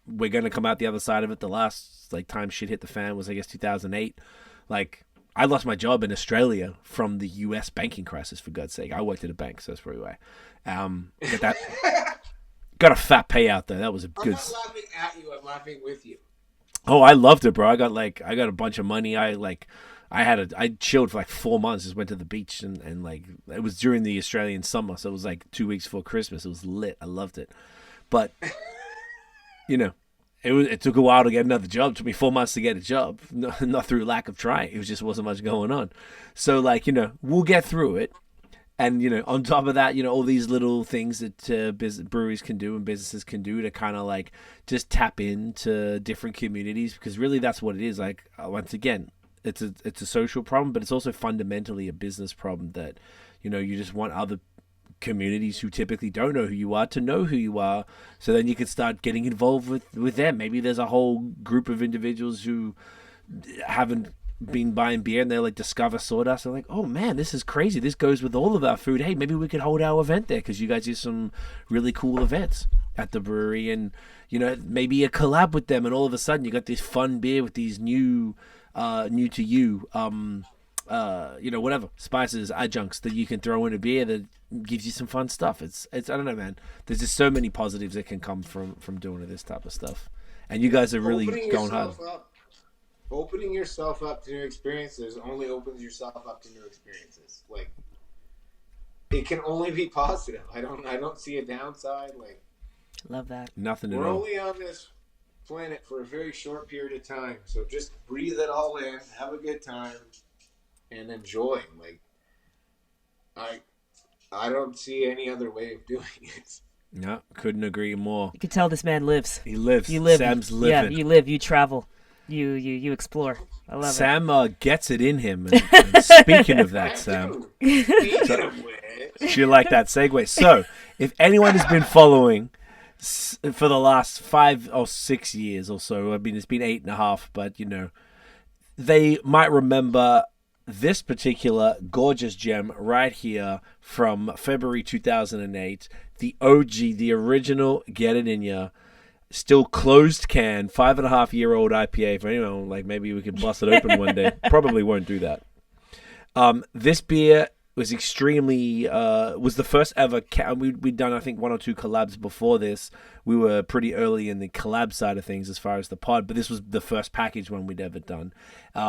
we're gonna come out the other side of it. The last time shit hit the fan was I guess 2008. Like I lost my job in Australia from the US banking crisis, for God's sake. I worked at a bank, so that's probably why. Got a fat payout though. That was a good. I'm not laughing at you. I'm laughing with you. Oh, I loved it, bro. I got a bunch of money. I chilled for like 4 months. Just went to the beach and like it was during the Australian summer, so it was like 2 weeks before Christmas. It was lit. I loved it, but it took a while to get another job. It took me 4 months to get a job, not through lack of trying. It just wasn't much going on. So we'll get through it. And, on top of that, all these little things that breweries can do and businesses can do to kind of like just tap into different communities, because really that's what it is. Like, once again, it's a social problem, but it's also fundamentally a business problem that, you just want other communities who typically don't know who you are to know who you are. So then you can start getting involved with them. Maybe there's a whole group of individuals who haven't been buying beer and they like discover Sawdust. They're like, oh man, this is crazy. This goes with all of our food. Hey, maybe we could hold our event there because you guys do some really cool events at the brewery, and maybe a collab with them, and all of a sudden you got this fun beer with these new to you whatever spices, adjuncts that you can throw in a beer that gives you some fun stuff. It's I don't know, man. There's just so many positives that can come from doing this type of stuff, and you guys are really going hard. Opening yourself up to new experiences only opens yourself up to new experiences. Like, it can only be positive. I don't see a downside. Like, love that. Nothing at all. We're only on this planet for a very short period of time, so just breathe it all in, have a good time, and enjoy. Like, I don't see any other way of doing it. No, couldn't agree more. You can tell this man lives. He lives. You live. Sam's living. Yeah, you live. You travel. You explore. I love Sam, it. Gets it in him. And speaking of that, Sam, Speaking of which, you like that segue. So, if anyone has been following for the last 5 or 6 years or so, I mean, it's been 8.5, but they might remember this particular gorgeous gem right here from February 2008, the OG, the original Get It In Ya. Still closed can, 5.5-year-old IPA. For anyone, like maybe we could bust it open one day. Probably won't do that. This beer was extremely was the first ever we'd done I think 1 or 2 collabs before this. We were pretty early in the collab side of things as far as the pod, but this was the first package one we'd ever done.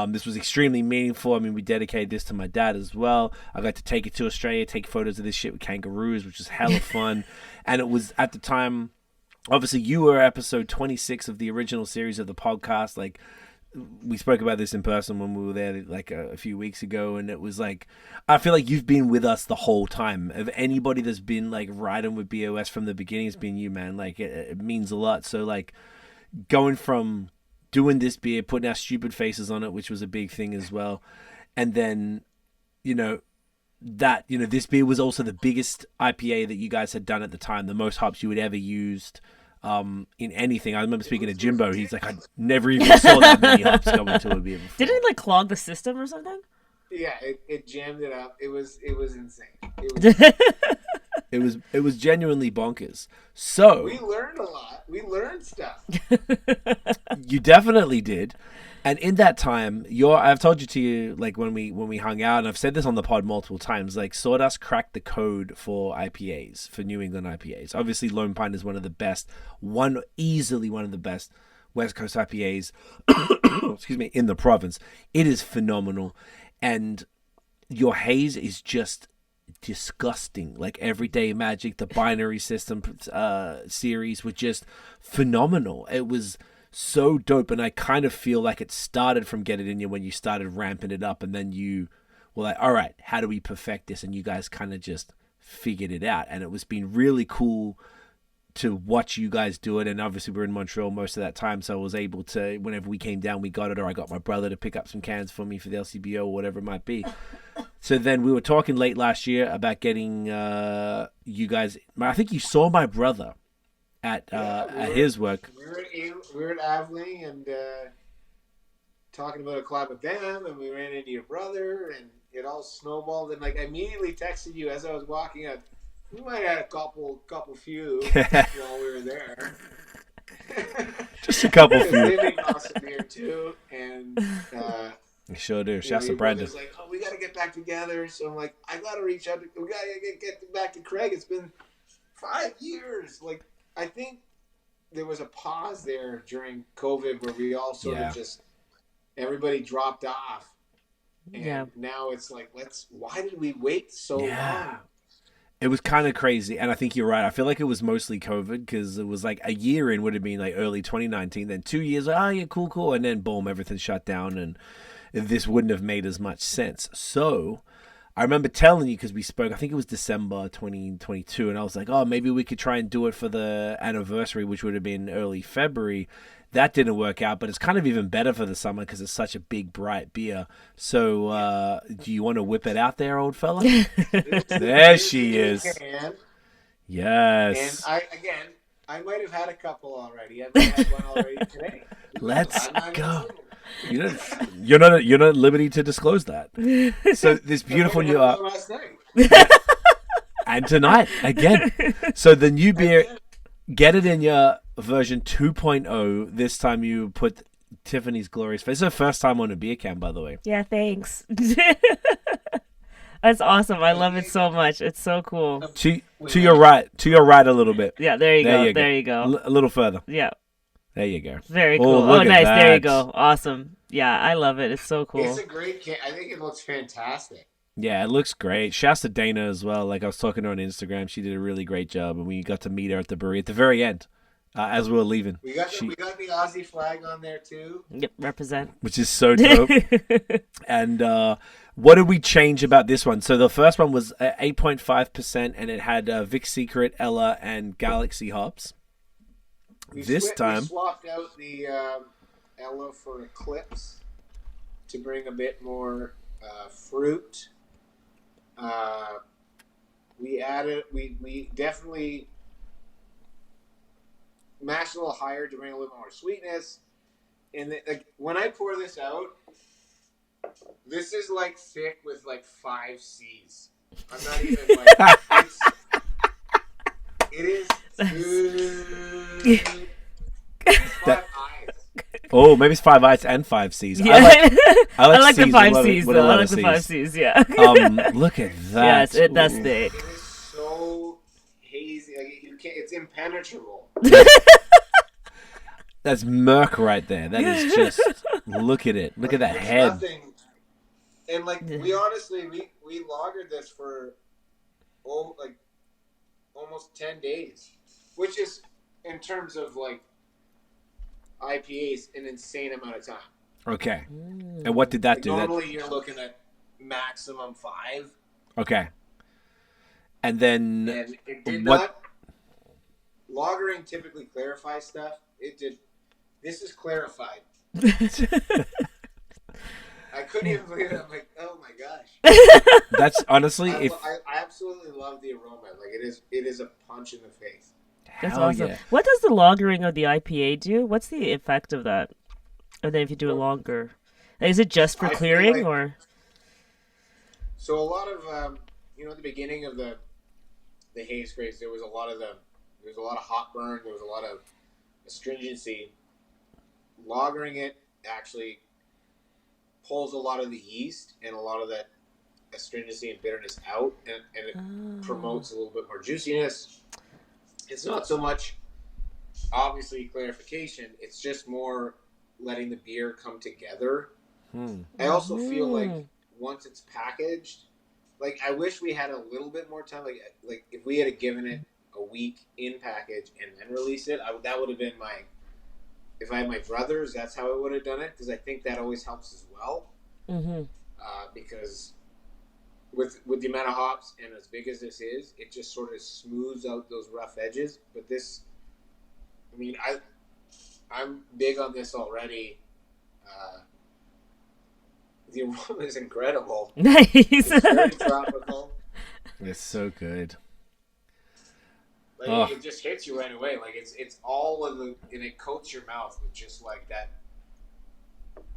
This was extremely meaningful. I mean, we dedicated this to my dad as well. I got to take it to Australia, take photos of this shit with kangaroos, which was hella fun. And it was at the time, obviously you were episode 26 of the original series of the podcast. Like, we spoke about this in person when we were there like a few weeks ago, and it was like, I feel like you've been with us the whole time. Of anybody that's been like riding with BAOS from the beginning, it's been you, man. Like it means a lot. So like going from doing this beer, putting our stupid faces on it, which was a big thing as well, and then this beer was also the biggest IPA that you guys had done at the time, the most hops you had ever used in anything. I remember speaking to Jimbo. He's like, I never even saw that many hops go into a beer before. Didn't it like clog the system or something? Yeah, it jammed it up. It was insane. It was genuinely bonkers. So we learned a lot. We learned stuff. You definitely did. And in that time, I've told you like when we hung out, and I've said this on the pod multiple times, like Sawdust cracked the code for IPAs, for New England IPAs. Obviously, Lone Pine is easily one of the best West Coast IPAs, excuse me, in the province. It is phenomenal. And your haze is just disgusting. Like Everyday Magic, the Binary System series were just phenomenal. It was so dope, and I kind of feel like it started from Get It In You when you started ramping it up, and then you were like, all right, how do we perfect this? And you guys kind of just figured it out, and it was been really cool to watch you guys do it. And obviously we're in Montreal most of that time, so I was able to, whenever we came down, we got it, or I got my brother to pick up some cans for me for the LCBO or whatever it might be. So then we were talking late last year about getting you guys, I think you saw my brother at his work. We were at Aveling and talking about a collab with them, and we ran into your brother, and it all snowballed. And like I immediately texted you as I was walking out. We might have had a couple few while we were there. Just a couple few. Living awesome here too, and we sure do. Shouts to Brandon. Like, oh, we got to get back together. So I'm like, I got to reach out. We got to get back to Craig. It's been 5 years. Like, I think there was a pause there during COVID where we all sort of just everybody dropped off, and now it's like, why did we wait so long? It was kind of crazy, and I think you're right. I feel like it was mostly COVID, because it was like a year in would have been like early 2019, then 2 years, like, oh yeah, cool, and then boom, everything shut down, and this wouldn't have made as much sense. So I remember telling you, because we spoke, I think it was December 2022, and I was like, oh, maybe we could try and do it for the anniversary, which would have been early February. That didn't work out, but it's kind of even better for the summer because it's such a big, bright beer. So do you want to whip it out there, old fella? There she is. Yes. And I might have had a couple already. I might have had one already today. Let's go. You're not at liberty to disclose that. So this beautiful new last night. And tonight again. So the new beer, Get It In Y'a version 2.0. This time you put Tiffany's glorious face. It's her first time on a beer can, by the way. Yeah, thanks. That's awesome. I love it so much. It's so cool. To your right a little bit. Yeah, there you go. A little further. Yeah. There you go. Very cool. Oh, nice. That. There you go. Awesome. Yeah, I love it. It's so cool. It's a great can. I think it looks fantastic. Yeah, it looks great. Shouts to Dana as well. Like I was talking to her on Instagram. She did a really great job, and we got to meet her at the brewery at the very end. As we were leaving. We got the Aussie flag on there too. Yep, represent. Which is so dope. And what did we change about this one? So the first one was 8.5%, and it had Vic Secret, Ella, and Galaxy hops. We swapped out the Ella for Eclipse to bring a bit more fruit. We definitely mashed a little higher to bring a little more sweetness. And when I pour this out, this is like thick with like 5 C's. I'm not even like it is 5 eyes. Oh, maybe it's 5 I's and 5 C's. Yeah. I like the C's 5 with C's a though. I lot like of the C's. 5 C's. Yeah. Look at that. Yes, that's thick. It is so hazy. Like, you can't. It's impenetrable. That's murk right there. That is just. Look at it. Look at that There's head. Nothing. And like we honestly we lagered this for like almost 10 days, which is in terms of like IPAs an insane amount of time. Okay. And what did that Like do? normally you're looking at maximum 5. Okay. And then And it did what? not. Lagering typically clarifies stuff. It did. This is clarified. I couldn't even believe it. I'm like, oh my gosh. That's honestly, if I absolutely love the aroma. Like it is a punch in the face. That's hell awesome. yeah. What does the lagering of the IPA do? What's the effect of that? And then if you do it longer, is it just for I feel clearing like- or? So a lot of at the beginning of the haze craze, there was a lot of hot burn. There was a lot of astringency. Lagering it actually pulls a lot of the yeast and a lot of that astringency and bitterness out, and it promotes a little bit more juiciness. It's not so much obviously clarification. It's just more letting the beer come together. I also feel like once it's packaged, like I wish we had a little bit more time. Like if we had given it a week in package and then release it, that would have been my. If I had my brothers, that's how I would have done it, because I think that always helps as well. Mm-hmm. Because with the amount of hops and as big as this is, it just sort of smooths out those rough edges. But this, I mean, I'm big on this already. The aroma is incredible. Nice. It's very tropical. it's so good. Like it just hits you right away. Like it's all of the, and it coats your mouth with just like that.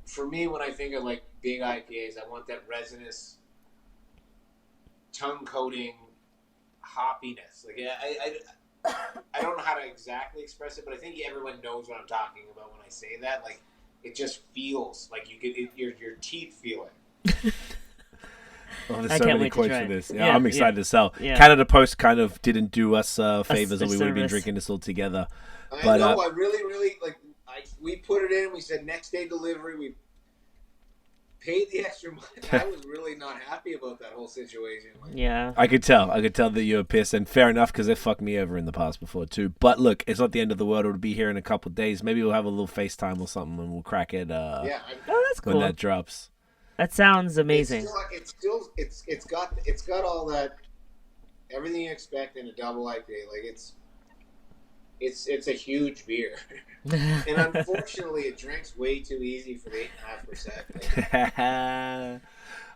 For me, when I think of like big IPAs, I want that resinous, tongue coating, hoppiness. Like I don't know how to exactly express it, but I think everyone knows what I'm talking about when I say that. Like it just feels like you get your teeth feel it. Oh, there's I so can't many wait to quotes try for it. this. Yeah, I'm excited to sell. Yeah. Canada Post kind of didn't do us favors, a or we would have been service. drinking this all together. I But know. I really like. We put it in. We said next day delivery. We paid the extra money. I was really not happy about that whole situation. Like, Yeah. I could tell that you were pissed, and fair enough, because they fucked me over in the past before too. But look, it's not the end of the world. It'll be here in a couple of days. Maybe we'll have a little FaceTime or something, and we'll crack it yeah. Oh, that's when cool. that drops. That sounds amazing. It's got all that, everything you expect in a double IPA. Like it's a huge beer, and unfortunately, it drinks way too easy for the 8.5%.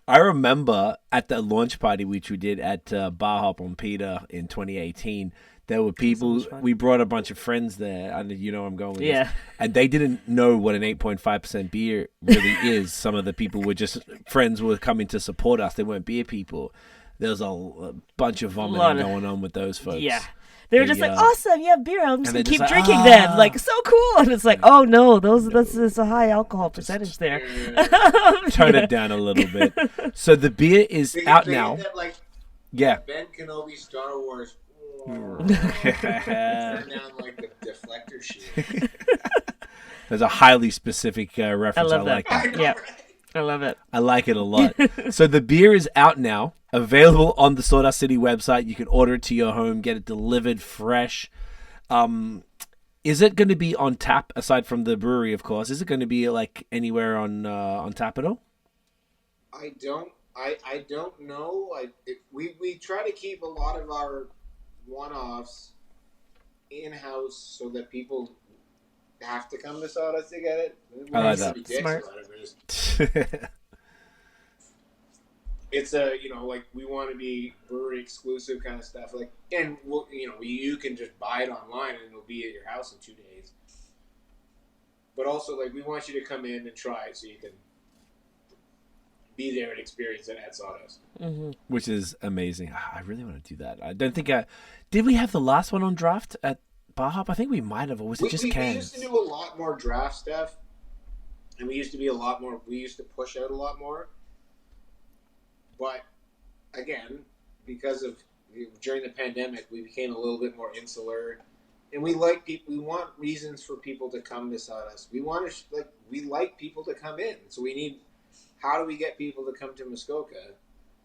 I remember at the launch party which we did at Bar Hop on Peter in 2018. There were people. We brought a bunch of friends there, and you know where I'm going with this. And they didn't know what an 8.5% beer really is. Some of the people were just friends were coming to support us. They weren't beer people. There was a bunch of vomiting going on with those folks. Yeah. They were just like, awesome, you have beer. I'm just and going to keep they're just drinking like, them. Like, so cool. And it's like, oh, no, that's a high alcohol percentage there. Turn it down a little bit. So the beer is out now. That, like, Yeah. Ben Kenobi Star Wars. Turn down like the deflector sheet. There's a highly specific reference. I love like that. Yeah. I love it. I like it a lot. So the beer is out now, available on the Sawdust City website. You can order it to your home, get it delivered fresh. Is it going to be on tap, aside from the brewery, of course? Is it going to be like anywhere on tap at all? I don't know. We try to keep a lot of our one-offs in-house so that people have to come to Sawdust to get it. I like that. Smart. It's like we want to be brewery exclusive kind of stuff. Like, and you can just buy it online and it'll be at your house in 2 days. But also, like, we want you to come in and try it so you can be there and experience it at Sawdust. Mm-hmm. Which is amazing. I really want to do that. I don't think did we have the last one on draft at Bar Hop? I think we might have, or was it just cans? We used to do a lot more draft stuff. and we used to be a lot more. We used to push out a lot more, but again, because of during the pandemic, we became a little bit more insular, and we like people. We want reasons for people to come to Sawdust. We want to we like people to come in, so we need. How do we get people to come to Muskoka?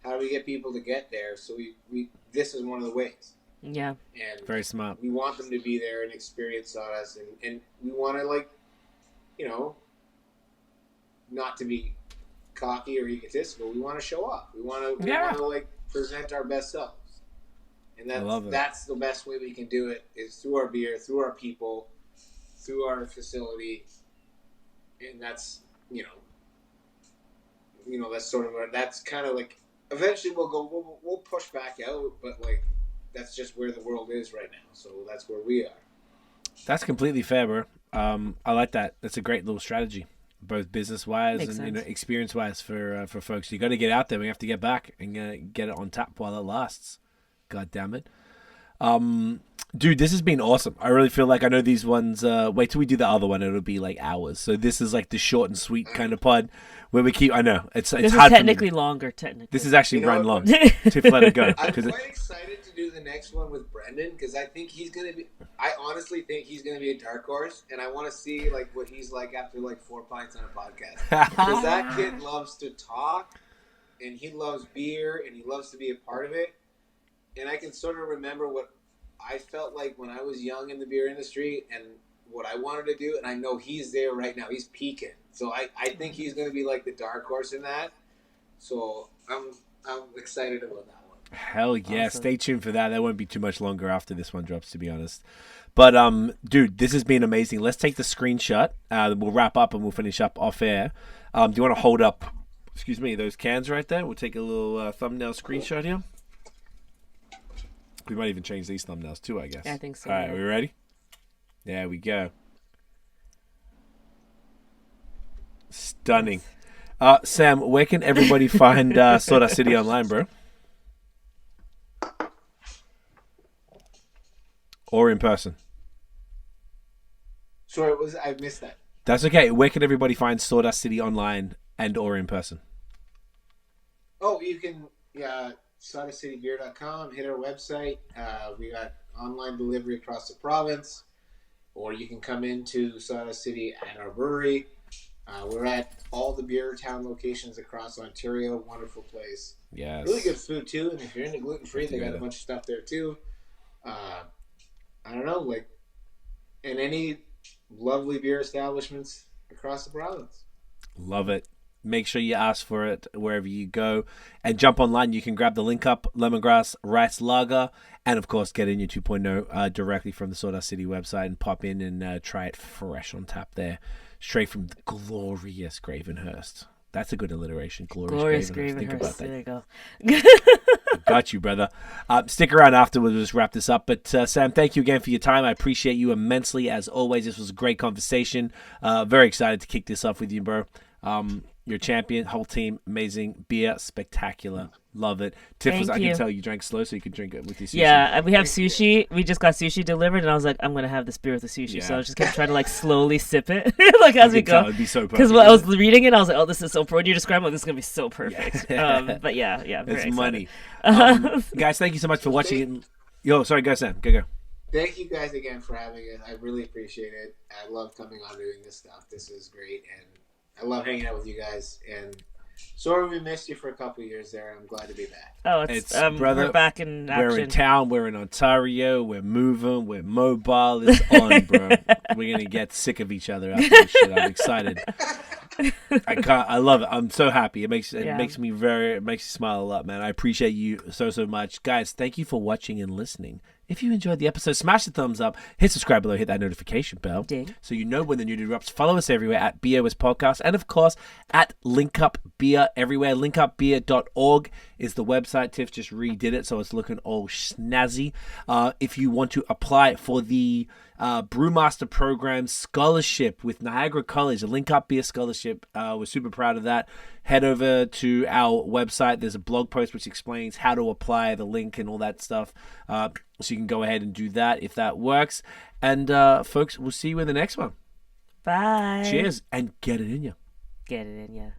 How do we get people to get there? So we this is one of the ways. Yeah. And Very smart. we want them to be there and experience Sawdust, and we want to not to be cocky or egotistical. We want to show off. We want to present our best selves. And that's the best way we can do it is through our beer, through our people, through our facility. And that's, that's sort of that's kind of like eventually we'll push back out, but that's just where the world is right now. So that's where we are. That's completely fair, bro. I like that. That's a great little strategy, both business wise and experience wise for folks. You got to get out there. We have to get back and get it on tap while it lasts. God damn it. Dude, this has been awesome. I really feel like I know these ones. Wait till we do the other one. It'll be like hours. So this is like the short and sweet kind of pod where we keep. I know it's this hard. Is technically longer. Technically, this is actually run long. Tiff, let it go. I'm quite excited to do the next one with Brendan because I think he's gonna be. I honestly think he's gonna be a dark horse, and I want to see what he's like after 4 pints on a podcast. Because that kid loves to talk, and he loves beer, and he loves to be a part of it. And I can sort of remember what I felt like when I was young in the beer industry and what I wanted to do. And I know he's there right now. He's peaking. So I think he's going to be like the dark horse in that. So I'm excited about that one. Hell yeah. Awesome. Stay tuned for that. That won't be too much longer after this one drops, to be honest. But, dude, this has been amazing. Let's take the screenshot. We'll wrap up and we'll finish up off air. Do you want to hold up, those cans right there? We'll take a little thumbnail screenshot here. We might even change these thumbnails too, I guess. I think so. All right, are we ready? There we go. Stunning. Sam, where can everybody find Sawdust City online, bro? Or in person? Sorry, I missed that. That's okay. Where can everybody find Sawdust City online and or in person? Oh, you can, sawdustcitybeer.com, hit our website. We got online delivery across the province, or you can come into Sawdust City at our brewery. We're at all the Beer Town locations across Ontario. Wonderful place. Yes. Really good food too, and if you're into gluten-free, they got a bunch of stuff there too. I don't know, and any lovely beer establishments across the province. Love it. Make sure you ask for it wherever you go. And jump online. You can grab the link up, Lemongrass Rice Lager. And, of course, get In Y'a 2.0 directly from the Sawdust City website and pop in and try it fresh on tap there. Straight from the glorious Gravenhurst. That's a good alliteration. Glorious Gravenhurst. Think about that. There you go. Got you, brother. Stick around afterwards. We'll just wrap this up. But, Sam, thank you again for your time. I appreciate you immensely. As always, this was a great conversation. Very excited to kick this off with you, bro. You're a champion, whole team, amazing beer, spectacular, love it. Tiff, I can tell you drank slow, so you can drink it with your sushi. Yeah, we have sushi. We just got sushi delivered, and I was like, I'm gonna have this beer with the sushi. Yeah. So I was just gonna try to slowly sip it, as we go. It'd be so perfect. Because when I was reading it, I was like, oh, this is so. When you describe it, this is gonna be so perfect. Yeah. But yeah, very it's excited. money. Guys, thank you so much for watching. Yo, sorry, go Sam, go. Thank you guys again for having us. I really appreciate it. I love coming on doing this stuff. This is great, and I love hanging out with you guys. And sorry we missed you for a couple of years there. I'm glad to be back. Oh, it's brother, we're back in action. We're in town. We're in Ontario. We're moving. We're mobile. It's on, bro. We're gonna get sick of each other after this shit. I'm excited. I love it. I'm so happy. It makes me smile a lot, man. I appreciate you so much, guys. Thank you for watching and listening. If you enjoyed the episode, smash the thumbs up, hit subscribe below, hit that notification bell so you know when the new drops. Follow us everywhere at BAOS Podcast, and of course at Link Up Beer everywhere. linkupbeer.org is the website. Tiff just redid it, so it's looking all snazzy. If you want to apply for the Brewmaster Program Scholarship with Niagara College, the Link Up Beer Scholarship, we're super proud of that. Head over to our website. There's a blog post which explains how to apply, the link and all that stuff. So you can go ahead and do that if that works. And folks, we'll see you in the next one. Bye. Cheers and get it in ya. Get it in, yeah.